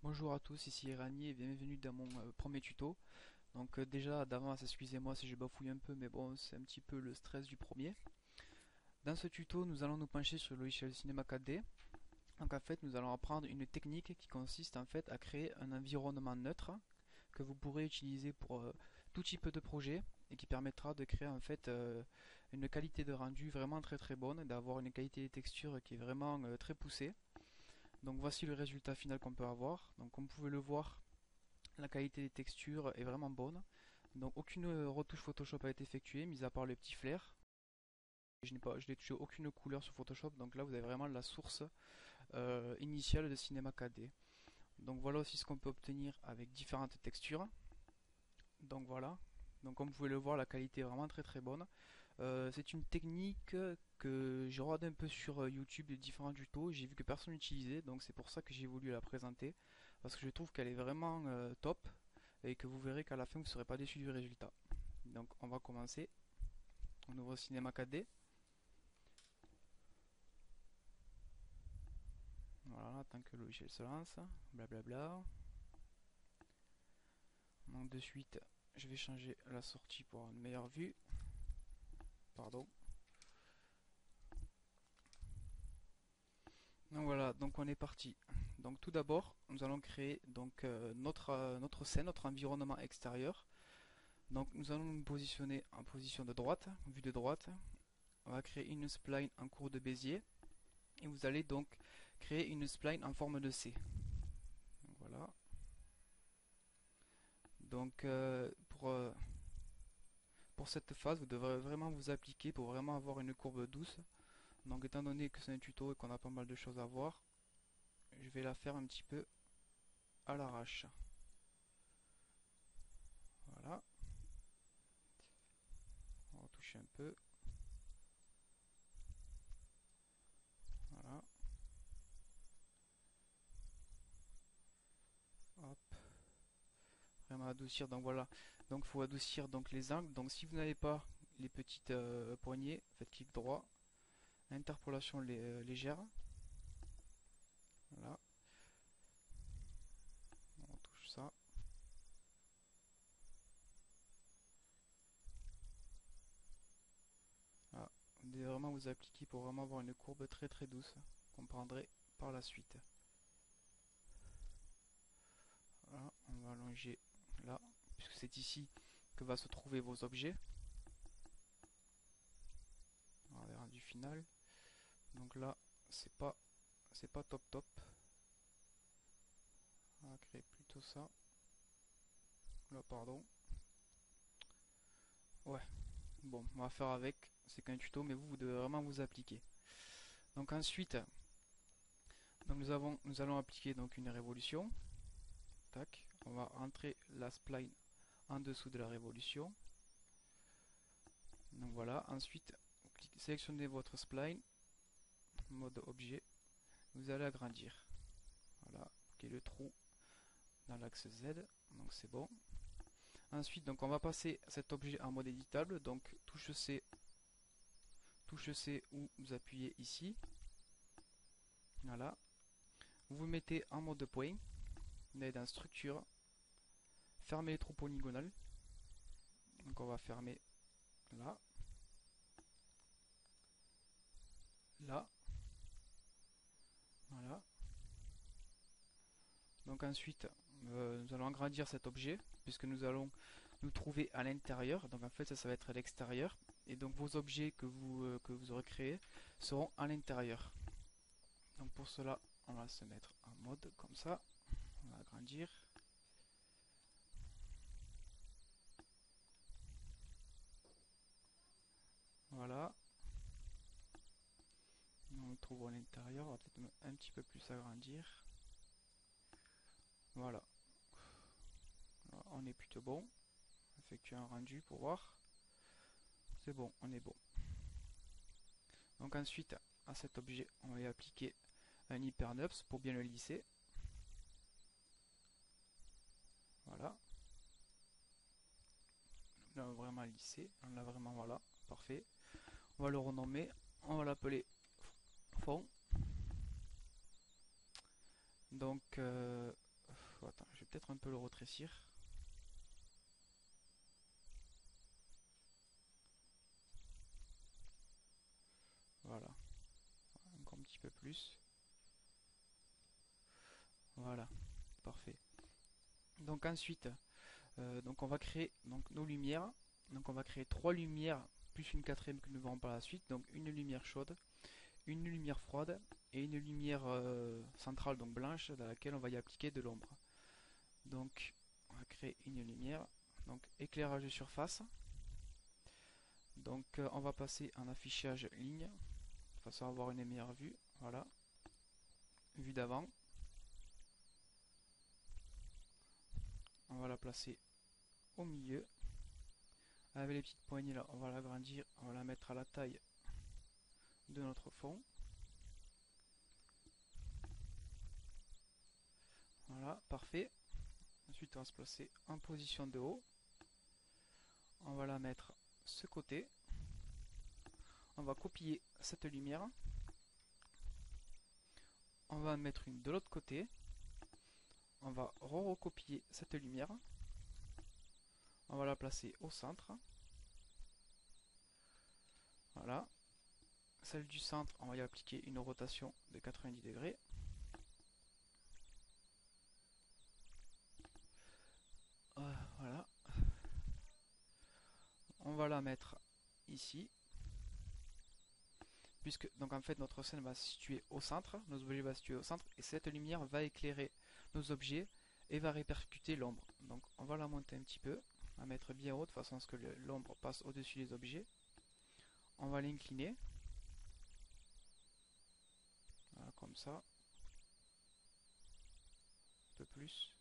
Bonjour à tous, ici Irani et bienvenue dans mon premier tuto. Donc déjà d'avance, excusez-moi si je bafouille un peu, mais bon, c'est un petit peu le stress du premier. Dans ce tuto, nous allons nous pencher sur le logiciel Cinema 4D. Donc en fait, nous allons apprendre une technique qui consiste en fait à créer un environnement neutre que vous pourrez utiliser pour tout type de projet et qui permettra de créer en fait une qualité de rendu vraiment très bonne, d'avoir une qualité de texture qui est vraiment très poussée. Donc voici le résultat final qu'on peut avoir. Donc comme vous pouvez le voir, la qualité des textures est vraiment bonne. Donc aucune retouche Photoshop a été effectuée, mis à part le petit flair. Je n'ai touché aucune couleur sur Photoshop, donc là vous avez vraiment la source initiale de Cinema 4D. Donc voilà aussi ce qu'on peut obtenir avec différentes textures. Donc voilà. Donc comme vous pouvez le voir, la qualité est vraiment très bonne. C'est une technique que j'ai regardé un peu sur YouTube de différents tutos. J'ai vu que personne n'utilisait, donc c'est pour ça que j'ai voulu la présenter. Parce que je trouve qu'elle est vraiment top et que vous verrez qu'à la fin vous ne serez pas déçu du résultat. Donc on va commencer. On ouvre Cinema 4D. Voilà, tant que le logiciel se lance. Blablabla. Donc de suite, je vais changer la sortie pour avoir une meilleure vue. Pardon. Donc voilà, donc on est parti. Donc tout d'abord, nous allons créer donc notre scène, notre environnement extérieur. Donc nous allons nous positionner en position de droite, vue de droite. On va créer une spline en cours de Bézier. Et vous allez donc créer une spline en forme de C. Donc, voilà. Donc pour cette phase, vous devrez vraiment vous appliquer pour vraiment avoir une courbe douce. Donc étant donné que c'est un tuto et qu'on a pas mal de choses à voir, je vais la faire un petit peu à l'arrache. Voilà. On va toucher un peu. Voilà. Hop. Vraiment adoucir. Donc voilà. Donc il faut adoucir donc les angles. Donc si vous n'avez pas les petites poignées, faites clic droit. Interpolation légère. Voilà. On touche ça. Voilà. Vous devez vraiment vous appliquer pour vraiment avoir une courbe très douce. Vous comprendrez par la suite. Voilà. On va allonger là. Puisque c'est ici que va se trouver vos objets. On verra du final. Donc là, c'est pas top. On va créer plutôt ça. Là, pardon. Ouais. Bon, on va faire avec. C'est qu'un tuto, mais vous devez vraiment vous appliquer. Donc ensuite, donc nous allons appliquer donc une révolution. Tac. On va rentrer la spline en dessous de la révolution. Donc voilà. Ensuite, sélectionnez votre spline, mode objet. Vous allez agrandir. Voilà. Qui est le trou dans l'axe Z. Donc c'est bon. Ensuite, donc on va passer cet objet en mode éditable. Donc touche C ou vous appuyez ici. Voilà. Vous vous mettez en mode point. Vous allez dans structure. Fermez les trous polygonales. Donc on va fermer là. Là. Voilà. Donc ensuite, nous allons agrandir cet objet puisque nous allons nous trouver à l'intérieur. Donc en fait, ça va être à l'extérieur. Et donc vos objets que vous aurez créés seront à l'intérieur. Donc pour cela, on va se mettre en mode comme ça. On va agrandir. Voilà. On le trouve à l'intérieur. On va peut-être un petit peu plus agrandir. Voilà. On est plutôt bon. Effectuer un rendu pour voir. C'est bon, on est bon. Donc ensuite, à cet objet, on va y appliquer un hypernupс pour bien le lisser. Voilà. Là, on va vraiment lisser. On l'a vraiment, voilà. Parfait. On va le renommer. On va l'appeler fond. Donc, plutôt, attends, je vais peut-être un peu le rétrécir. Voilà, encore un petit peu plus. Voilà, parfait. Donc ensuite, donc on va créer donc nos lumières. Donc on va créer 3 lumières plus une quatrième que nous verrons par la suite. Donc une lumière chaude, une lumière froide et une lumière centrale, donc blanche, dans laquelle on va y appliquer de l'ombre. Donc on va créer une lumière. Donc éclairage de surface. Donc on va passer en affichage ligne, de façon à avoir une meilleure vue. Voilà, vue d'avant. On va la placer au milieu. Avec les petites poignées là, on va l'agrandir, on va la mettre à la taille de notre fond. Voilà, parfait. Ensuite, on va se placer en position de haut. On va la mettre ce côté. On va copier cette lumière. On va en mettre une de l'autre côté. On va recopier cette lumière. On va la placer au centre. Voilà. Celle du centre, on va y appliquer une rotation de 90 degrés. Voilà. On va la mettre ici. Puisque donc en fait notre scène va se situer au centre, nos objets vont se situer au centre, et cette lumière va éclairer nos objets et va répercuter l'ombre. Donc on va la monter un petit peu, la mettre bien haute, de façon à ce que l'ombre passe au-dessus des objets. On va l'incliner. Voilà, comme ça. Un peu plus.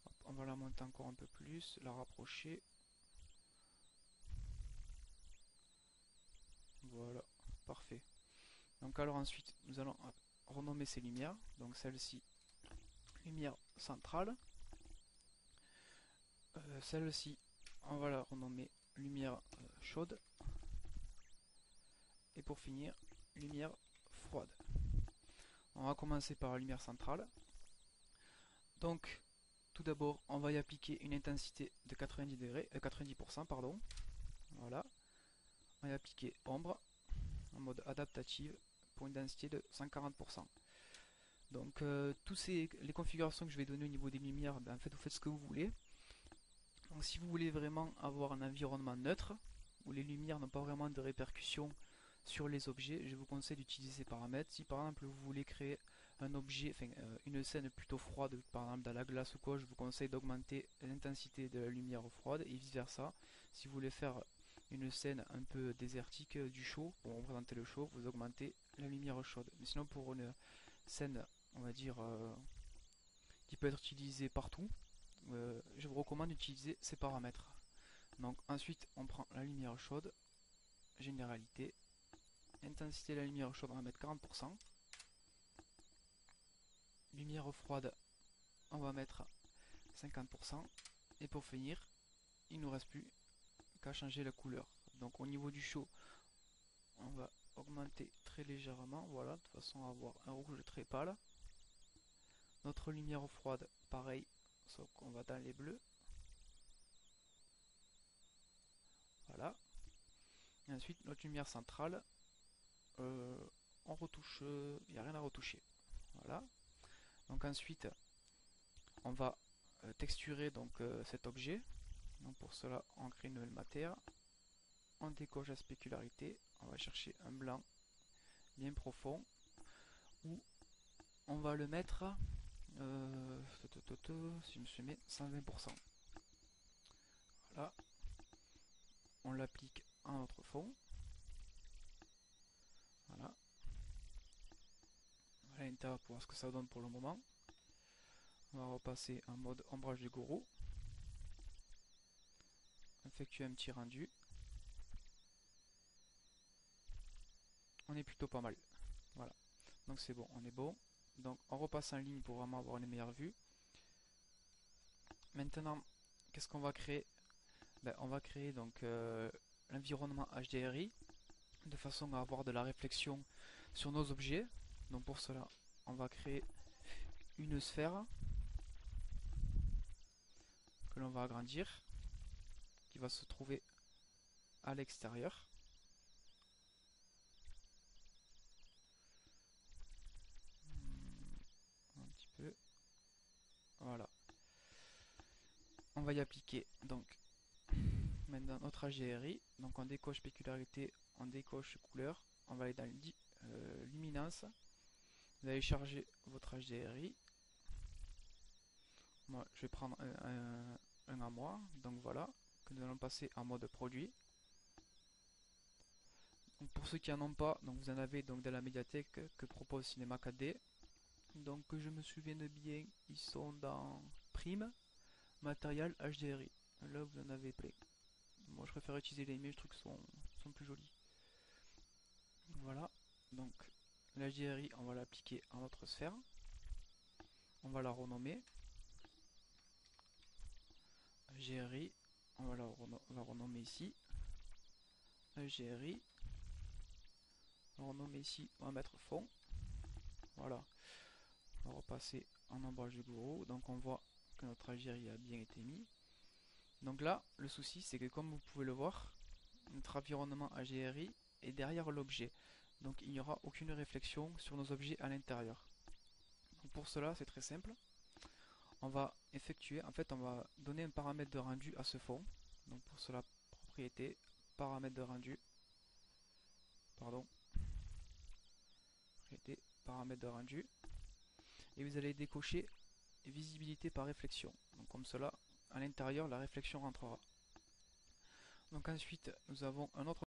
Hop, on va la monter encore un peu plus, la rapprocher. Voilà, parfait. Donc alors ensuite, nous allons renommer ces lumières. Donc celle-ci, lumière centrale. Celle-ci, on va la renommer lumière chaude. Et pour finir, lumière froide. On va commencer par la lumière centrale. Donc, tout d'abord, on va y appliquer une intensité de 90 degrés, 90%, pardon. Voilà. On va y appliquer ombre en mode adaptative pour une densité de 140%. Donc, les configurations que je vais donner au niveau des lumières, ben, en fait, vous faites ce que vous voulez. Donc, si vous voulez vraiment avoir un environnement neutre, où les lumières n'ont pas vraiment de répercussions sur les objets, je vous conseille d'utiliser ces paramètres. Si par exemple vous voulez créer un objet, enfin une scène plutôt froide, par exemple dans la glace ou quoi, je vous conseille d'augmenter l'intensité de la lumière froide et vice versa. Si vous voulez faire une scène un peu désertique du chaud, pour représenter le chaud, vous augmentez la lumière chaude. Mais sinon pour une scène, on va dire, qui peut être utilisée partout, je vous recommande d'utiliser ces paramètres. Donc ensuite on prend la lumière chaude, généralité, intensité de la lumière chaude, on va mettre 40%. Lumière froide, on va mettre 50%. Et pour finir, il ne nous reste plus qu'à changer la couleur. Donc au niveau du chaud, on va augmenter très légèrement, voilà, de façon à avoir un rouge très pâle. Notre lumière froide, pareil, sauf qu'on va dans les bleus. Voilà. Et ensuite, notre lumière centrale, on retouche, il n'y a rien à retoucher. Voilà. Donc ensuite, on va texturer donc cet objet. Donc pour cela, on crée une nouvelle matière. On décoche la spécularité. On va chercher un blanc bien profond. Où on va le mettre, si je me souviens, 120%. Voilà. On l'applique à notre fond. Voilà. Voilà l'intérieur pour voir ce que ça donne pour le moment. On va repasser en mode ombrage de gourou. Effectuer un petit rendu. On est plutôt pas mal. Voilà. Donc c'est bon, on est bon. Donc on repasse en ligne pour vraiment avoir une meilleure vue. Maintenant, qu'est-ce qu'on va créer? Ben, on va créer donc l'environnement HDRI de façon à avoir de la réflexion sur nos objets. Donc pour cela, on va créer une sphère. que l'on va agrandir, qui va se trouver à l'extérieur. Un petit peu. Voilà. On va y appliquer donc maintenant notre HDRI. Donc on décoche spécularité, on décoche couleur, on va aller dans luminance. Vous allez charger votre HDRI. Moi je vais prendre un à moi, donc voilà, que nous allons passer en mode produit. Donc pour ceux qui n'en ont pas, donc vous en avez donc dans la médiathèque que propose Cinema 4D. Donc que je me souvienne bien, ils sont dans Prime, Matériel, HDRI. Là vous en avez plein. Moi je préfère utiliser les miens, je trouve qu'ils sont plus jolis. Voilà, donc l'HDRI on va l'appliquer à notre sphère. On va la renommer. HDRI, on va la renommer ici. HDRI, on va renommer ici, on va mettre fond. Voilà. On va repasser en ombrage du gourou. Donc on voit que notre HDRI a bien été mis. Donc là, le souci c'est que comme vous pouvez le voir, notre environnement HDRI est derrière l'objet. Donc il n'y aura aucune réflexion sur nos objets à l'intérieur. Donc pour cela, c'est très simple. On va effectuer, en fait on va donner un paramètre de rendu à ce fond. Donc pour cela, propriété, paramètre de rendu. Pardon. Propriété, paramètre de rendu. Et vous allez décocher visibilité par réflexion. Donc comme cela, à l'intérieur, la réflexion rentrera. Donc ensuite, nous avons un autre